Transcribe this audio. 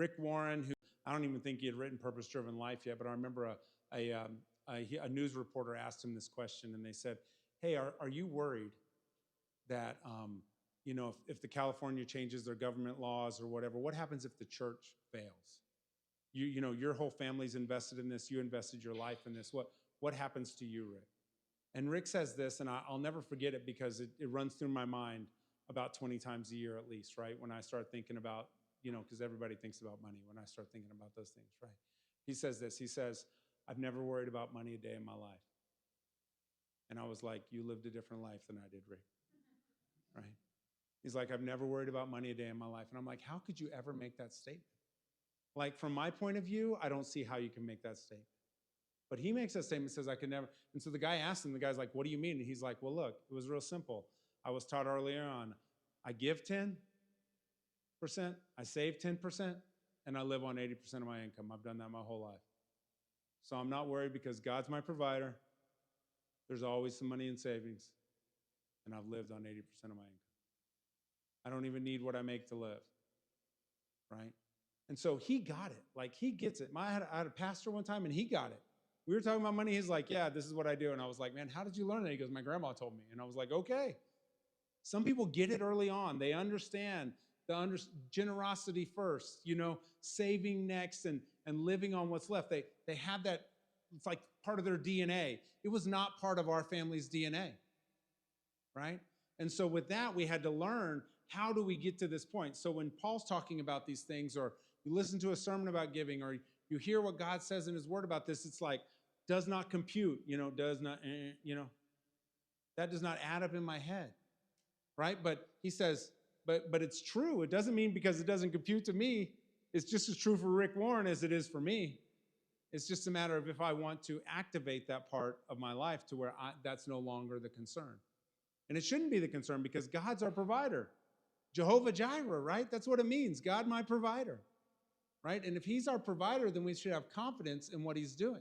Rick Warren, who I don't even think he had written Purpose Driven Life yet, but I remember a news reporter asked him this question, and they said, "Hey, are you worried that if the California changes their government laws or whatever, what happens if the church fails? Your whole family's invested in this. You invested your life in this. What happens to you, Rick?" And Rick says this, and I'll never forget it because it runs through my mind about 20 times a year at least, right? When I start thinking about, because everybody thinks about money when I start thinking about those things, right? He says this, he says, "I've never worried about money a day in my life." And I was like, "You lived a different life than I did, Rick," right? He's like, "I've never worried about money a day in my life." And I'm like, how could you ever make that statement? Like, from my point of view, I don't see how you can make that statement. But he makes that statement, says, "I can never." And so the guy asked him, the guy's like, "What do you mean?" And he's like, "Well, look, it was real simple. I was taught earlier on, I give 10%, I save 10%, and I live on 80% of my income. I've done that my whole life. So I'm not worried because God's my provider. There's always some money in savings, and I've lived on 80% of my income. I don't even need what I make to live," right? And so he got it. Like, he gets it. I had a pastor one time, and he got it. We were talking about money. He's like, "Yeah, this is what I do." And I was like, "Man, how did you learn that?" He goes, "My grandma told me." And I was like, okay. Some people get it early on. They understand the generosity first, saving next and living on what's left. They have that. It's like part of their DNA. It was not part of our family's DNA, right? And so with that, we had to learn, how do we get to this point? So when Paul's talking about these things, or you listen to a sermon about giving, or you hear what God says in his word about this, it's like, does not compute, does not, that does not add up in my head, right? But he says, but it's true. It doesn't mean because it doesn't compute to me, it's just as true for Rick Warren as it is for me. It's just a matter of if I want to activate that part of my life to where that's no longer the concern. And it shouldn't be the concern because God's our provider. Jehovah Jireh, right? That's what it means. God, my provider, right? And if he's our provider, then we should have confidence in what he's doing.